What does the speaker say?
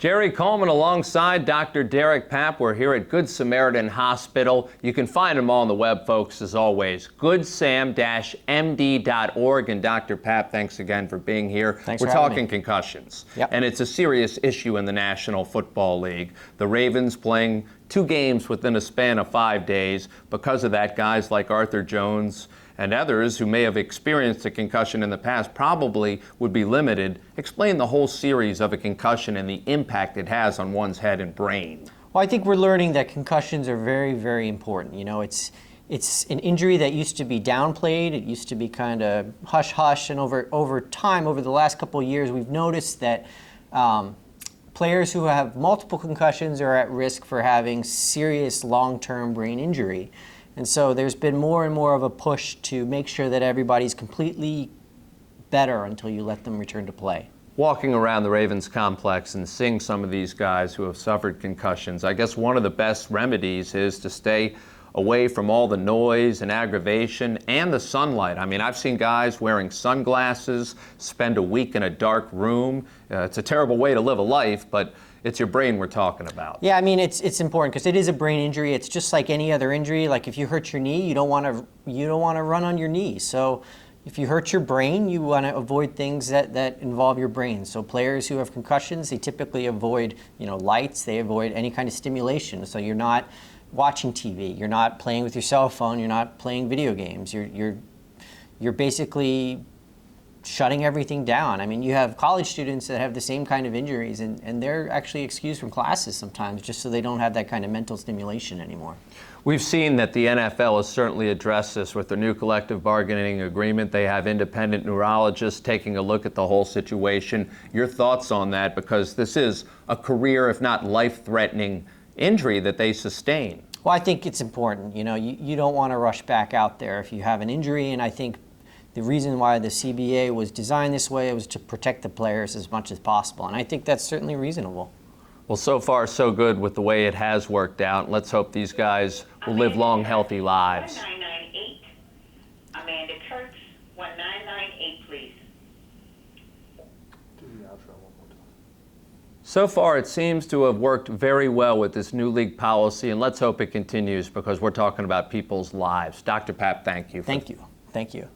Jerry Coleman alongside Dr. Derek Papp. We're here at Good Samaritan Hospital. You can find them all on the web, folks, as always. goodsam-md.org. And Dr. Papp, thanks again for being here. Thanks We're for having talking me. Concussions. Yep. And it's a serious issue in the National Football League. The Ravens playing 2 games within a span of 5 days. Because of that, guys like Arthur Jones and others who may have experienced a concussion in the past probably would be limited. Explain the whole series of a concussion and the impact it has on one's head and brain. Well, I think we're learning that concussions are very, very important. You know, it's an injury that used to be downplayed. It used to be kind of hush-hush, and over time, over the last couple of years, we've noticed that players who have multiple concussions are at risk for having serious long-term brain injury. And so there's been more and more of a push to make sure that everybody's completely better until you let them return to play. Walking around the Ravens complex and seeing some of these guys who have suffered concussions, I guess one of the best remedies is to stay away from all the noise and aggravation and the sunlight. I mean, I've seen guys wearing sunglasses, spend a week in a dark room. It's a terrible way to live a life, but it's your brain we're talking about. Yeah, I mean, it's important because it is a brain injury. It's just like any other injury. Like if you hurt your knee, you don't want to run on your knee. So if you hurt your brain, you want to avoid things that involve your brain. So players who have concussions, they typically avoid, lights. They avoid any kind of stimulation. So you're not watching TV. You're not playing with your cell phone. You're not playing video games. You're basically shutting everything down. I mean, you have college students that have the same kind of injuries, and they're actually excused from classes sometimes just so they don't have that kind of mental stimulation anymore. We've seen that the NFL has certainly addressed this with their new collective bargaining agreement. They have independent neurologists taking a look at the whole situation. Your thoughts on that, because this is a career, if not life-threatening injury that they sustain. Well, I think it's important. You don't want to rush back out there if you have an injury, and I think the reason why the CBA was designed this way was to protect the players as much as possible, and I think that's certainly reasonable. Well, so far so good with the way it has worked out. Let's hope these guys will live long, healthy lives. 1998. Amanda Kurtz, 1998, please. Do the outro one more time. So far, it seems to have worked very well with this new league policy, and let's hope it continues because we're talking about people's lives. Dr. Papp, thank you. Thank you. Thank you.